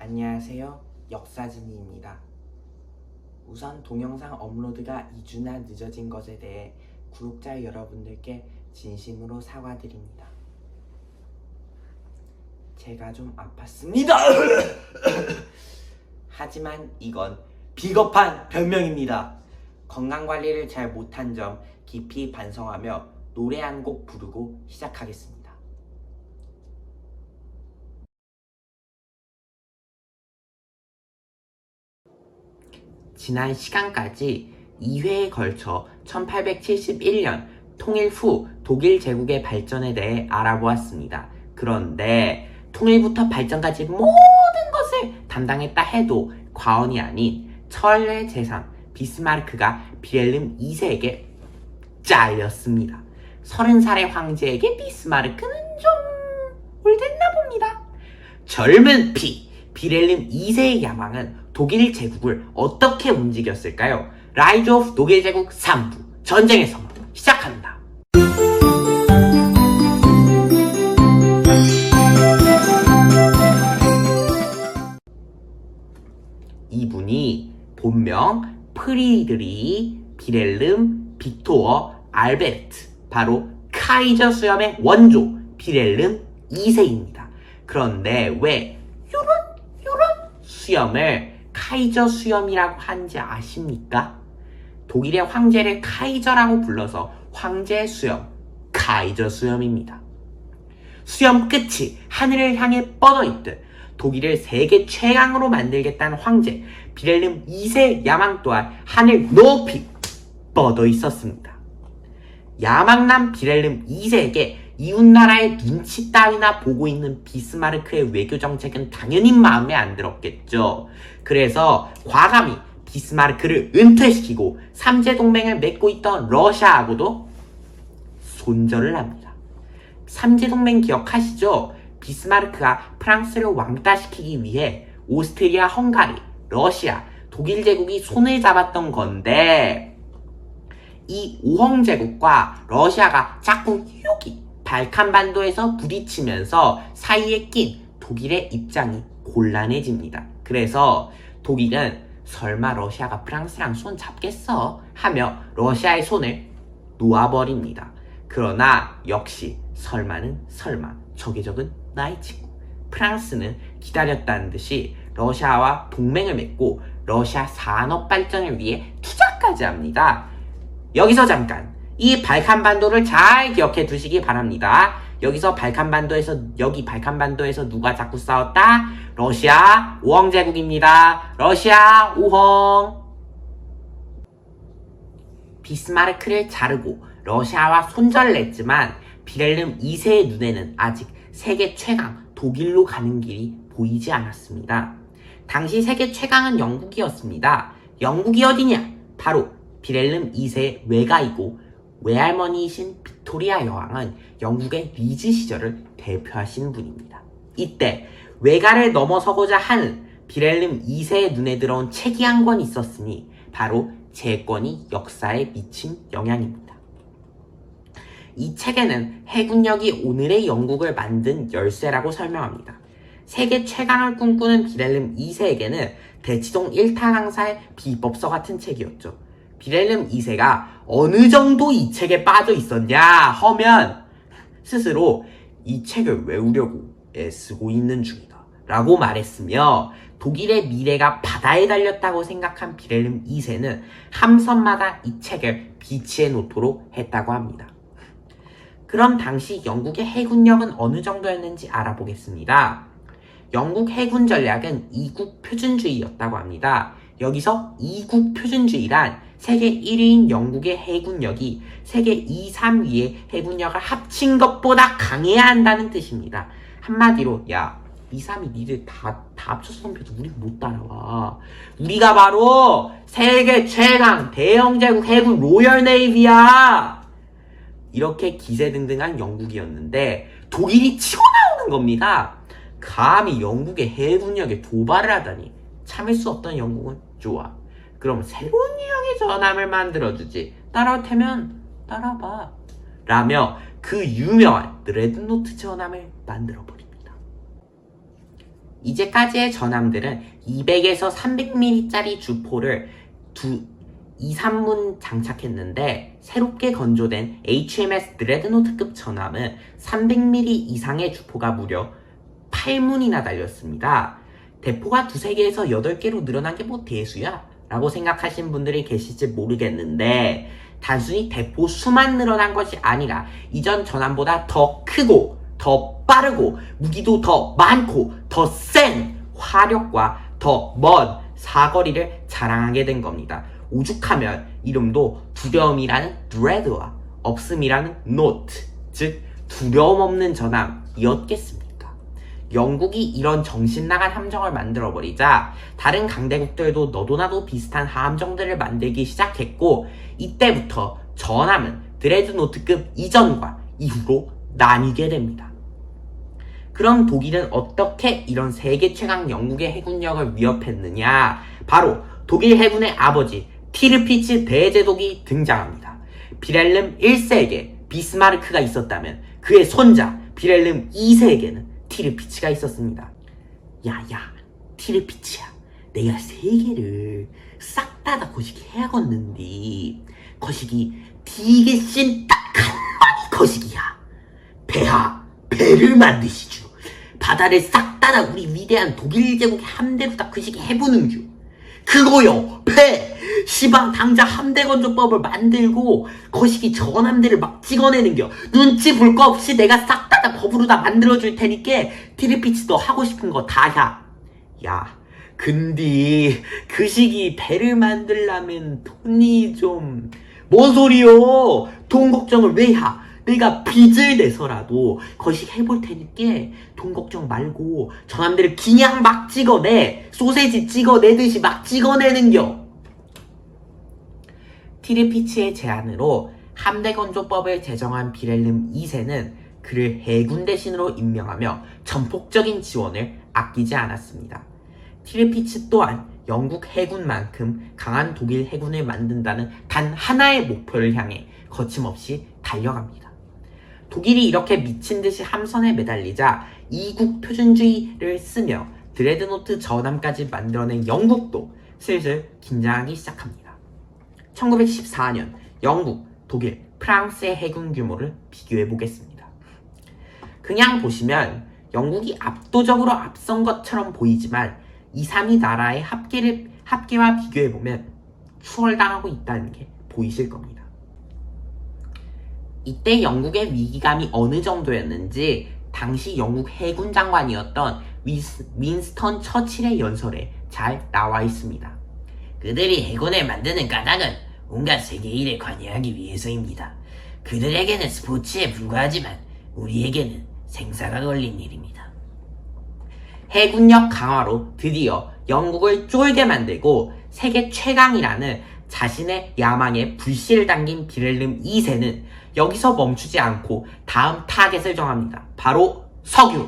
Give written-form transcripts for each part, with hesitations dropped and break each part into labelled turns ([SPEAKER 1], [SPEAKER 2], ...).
[SPEAKER 1] 안녕하세요. 역사진이입니다. 우선 동영상 업로드가 2주나 늦어진 것에 대해 구독자 여러분들께 진심으로 사과드립니다. 제가 좀 아팠습니다. 하지만 이건 비겁한 변명입니다. 건강관리를 잘 못한 점 깊이 반성하며 노래 한 곡 부르고 시작하겠습니다. 지난 시간까지 2회에 걸쳐 1871년 통일 후 독일 제국의 발전에 대해 알아보았습니다. 그런데 통일부터 발전까지 모든 것을 담당했다 해도 과언이 아닌 철의 재상 비스마르크가 비렐름 2세에게 잘렸습니다. 30살의 황제에게 비스마르크는 좀 올됐나 봅니다. 젊은 비렐름 2세의 야망은 독일 제국을 어떻게 움직였을까요? 라이즈 오브 독일 제국 3부 전쟁의 성공 시작합니다. 이분이 본명 프리드리히 비렐름 빅토어 알베르트, 바로 카이저 수염의 원조 비렐름 2세입니다. 그런데 왜 요런 수염을 카이저 수염이라고 한지 아십니까? 독일의 황제를 카이저라고 불러서 황제 수염, 카이저 수염입니다. 수염 끝이 하늘을 향해 뻗어있듯 독일을 세계 최강으로 만들겠다는 황제 비렐름 2세 야망 또한 하늘 높이 뻗어 있었습니다. 야망난 비렐름 2세에게 이웃나라의 눈치 따위나 보고 있는 비스마르크의 외교정책은 당연히 마음에 안 들었겠죠. 그래서 과감히 비스마르크를 은퇴시키고 삼제동맹을 맺고 있던 러시아하고도 손절을 합니다. 삼제동맹 기억하시죠? 비스마르크가 프랑스를 왕따시키기 위해 오스트리아, 헝가리, 러시아, 독일 제국이 손을 잡았던 건데, 이 오헝제국과 러시아가 자꾸 여기 발칸반도에서 부딪히면서 사이에 낀 독일의 입장이 곤란해집니다. 그래서 독일은 설마 러시아가 프랑스랑 손 잡겠어? 하며 러시아의 손을 놓아버립니다. 그러나 역시 설마는 설마, 적의 적은 나의 친구. 프랑스는 기다렸다는 듯이 러시아와 동맹을 맺고 러시아 산업 발전을 위해 투자까지 합니다. 여기서 잠깐 이 발칸반도를 잘 기억해 두시기 바랍니다. 여기 발칸반도에서 누가 자꾸 싸웠다? 러시아 오헝제국입니다. 러시아 오헝. 비스마르크를 자르고 러시아와 손절냈지만 비렐름 2세의 눈에는 아직 세계 최강 독일로 가는 길이 보이지 않았습니다. 당시 세계 최강은 영국이었습니다. 영국이 어디냐? 바로 비렐름 2세의 외가이고 외할머니이신 빅토리아 여왕은 영국의 리즈 시절을 대표하시는 분입니다. 이때 외가를 넘어서고자 하는 비렐름 2세의 눈에 들어온 책이 한 권 있었으니 바로 제권이 역사에 미친 영향입니다. 이 책에는 해군력이 오늘의 영국을 만든 열쇠라고 설명합니다. 세계 최강을 꿈꾸는 비렐름 2세에게는 대치동 1타 강사의 비법서 같은 책이었죠. 비렐름 2세가 어느 정도 이 책에 빠져 있었냐 하면 스스로 이 책을 외우려고 애쓰고 있는 중이다 라고 말했으며, 독일의 미래가 바다에 달렸다고 생각한 비렐름 2세는 함선마다 이 책을 비치해 놓도록 했다고 합니다. 그럼 당시 영국의 해군력은 어느 정도였는지 알아보겠습니다. 영국 해군 전략은 이국 표준주의였다고 합니다. 여기서 이국 표준주의란 세계 1위인 영국의 해군력이 세계 2, 3위의 해군력을 합친 것보다 강해야 한다는 뜻입니다. 한마디로 야, 2, 3위 니들 다 합쳐서 덤벼도 우리 못 따라와. 우리가 바로 세계 최강 대영제국 해군 로열 네이비야. 이렇게 기세등등한 영국이었는데 독일이 치고 나오는 겁니다. 감히 영국의 해군력에 도발을 하다니. 참을 수 없던 영국은 좋아, 그럼 새로운 유형의 전함을 만들어주지. 따라올 테면 따라봐 라며 그 유명한 드레드노트 전함을 만들어버립니다. 이제까지의 전함들은 200에서 300mm짜리 주포를 2, 3문 장착했는데 새롭게 건조된 HMS 드레드노트급 전함은 300mm 이상의 주포가 무려 8문이나 달렸습니다. 대포가 2-3개에서 8개로 늘어난 게 뭐 대수야? 라고 생각하신 분들이 계실지 모르겠는데 단순히 대포 수만 늘어난 것이 아니라 이전 전함보다 더 크고 더 빠르고 무기도 더 많고 더 센 화력과 더 먼 사거리를 자랑하게 된 겁니다. 오죽하면 이름도 두려움이라는 드레드와 없음이라는 노트, 즉 두려움 없는 전함이었겠습니까? 영국이 이런 정신나간 함정을 만들어버리자 다른 강대국들도 너도나도 비슷한 함정들을 만들기 시작했고 이때부터 전함은 드레드노트급 이전과 이후로 나뉘게 됩니다. 그럼 독일은 어떻게 이런 세계 최강 영국의 해군력을 위협했느냐? 바로 독일 해군의 아버지 티르피츠 대제독이 등장합니다. 비렐름 1세에게 비스마르크가 있었다면 그의 손자 비렐름 2세에게는 티르피츠가 있었습니다. 야야 티르피츠야, 내가 세계를 싹 다 거시기 해야겠는데 거시기 되게 찐딱 한마디 거시기야. 배를 만드시죠. 바다를 싹 다 우리 위대한 독일 제국의 함대로 다 거시기 해보는겨. 그거요 배! 시방 당장 함대 건조법을 만들고 거시기 전함대를 막 찍어내는겨. 눈치 볼 거 없이 내가 싹 다 법으로 다 만들어줄 테니까 티르피츠도 하고 싶은 거 다 야. 야 근데 그 시기 배를 만들려면 돈이 좀... 뭔 소리요? 돈 걱정을 왜 하? 내가 빚을 내서라도 거시기 해볼 테니까 돈 걱정 말고 전함대를 그냥 막 찍어내. 소세지 찍어내듯이 막 찍어내는겨. 티르피츠의 제안으로 함대 건조법을 제정한 비렐름 2세는 그를 해군 대신으로 임명하며 전폭적인 지원을 아끼지 않았습니다. 티르피츠 또한 영국 해군만큼 강한 독일 해군을 만든다는 단 하나의 목표를 향해 거침없이 달려갑니다. 독일이 이렇게 미친듯이 함선에 매달리자 이국 표준주의를 쓰며 드레드노트 전함까지 만들어낸 영국도 슬슬 긴장하기 시작합니다. 1914년 영국, 독일, 프랑스의 해군 규모를 비교해 보겠습니다. 그냥 보시면 영국이 압도적으로 앞선 것처럼 보이지만 2, 3위 나라의 합계와 비교해보면 추월당하고 있다는 게 보이실 겁니다. 이때 영국의 위기감이 어느 정도였는지 당시 영국 해군 장관이었던 윈스턴 처칠의 연설에 잘 나와 있습니다. 그들이 해군을 만드는 까닭은 온갖 세계 일에 관여하기 위해서입니다. 그들에게는 스포츠에 불과하지만 우리에게는 생사가 걸린 일입니다. 해군력 강화로 드디어 영국을 쫄게 만들고 세계 최강이라는 자신의 야망에 불씨를 당긴 비렐름 2세는 여기서 멈추지 않고 다음 타겟을 정합니다. 바로 석유.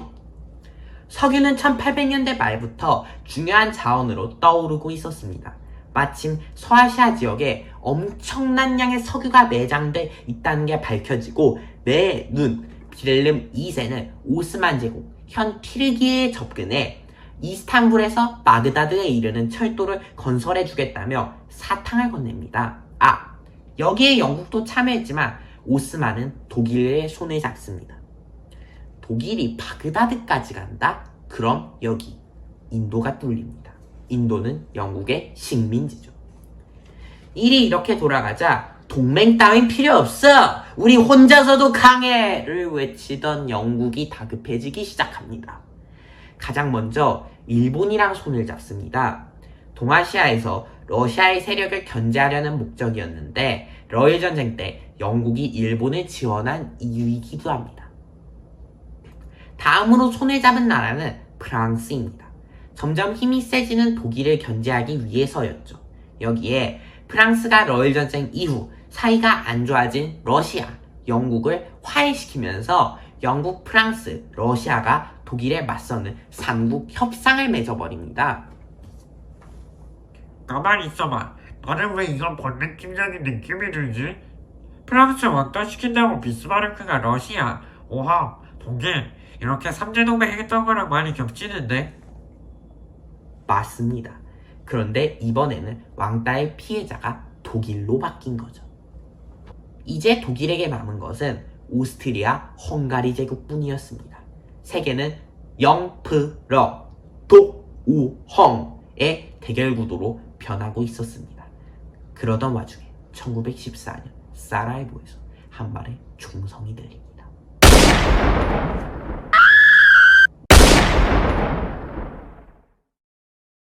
[SPEAKER 1] 석유는 1800년대 말부터 중요한 자원으로 떠오르고 있었습니다. 마침 서아시아 지역에 엄청난 양의 석유가 내장돼 있다는 게 밝혀지고 내 눈 비렐름 2세는 오스만 제국 현 튀르기에 접근해 이스탄불에서 바그다드에 이르는 철도를 건설해 주겠다며 사탕을 건넵니다. 여기에 영국도 참여했지만 오스만은 독일의 손을 잡습니다. 독일이 바그다드까지 간다? 그럼 여기 인도가 뚫립니다. 인도는 영국의 식민지죠. 일이 이렇게 돌아가자 동맹 따윈 필요 없어! 우리 혼자서도 강해! 를 외치던 영국이 다급해지기 시작합니다. 가장 먼저 일본이랑 손을 잡습니다. 동아시아에서 러시아의 세력을 견제하려는 목적이었는데 러일전쟁 때 영국이 일본을 지원한 이유이기도 합니다. 다음으로 손을 잡은 나라는 프랑스입니다. 점점 힘이 세지는 독일을 견제하기 위해서였죠. 여기에 프랑스가 러일전쟁 이후 사이가 안 좋아진 러시아, 영국을 화해시키면서 영국, 프랑스, 러시아가 독일에 맞서는 삼국 협상을 맺어버립니다.
[SPEAKER 2] 가만히 있어봐. 너는 왜 이건 번뇌팀장인 느낌이 들지? 프랑스 왕따시킨다고 비스마르크가 러시아, 오하, 독일 이렇게 삼재동맹 했던 거랑 많이 겹치는데?
[SPEAKER 1] 맞습니다. 그런데 이번에는 왕따의 피해자가 독일로 바뀐 거죠. 이제 독일에게 남은 것은 오스트리아, 헝가리 제국뿐이었습니다. 세계는 영프러, 독우헝의 대결 구도로 변하고 있었습니다. 그러던 와중에 1914년 사라예보에서 한 발의 총성이 들립니다.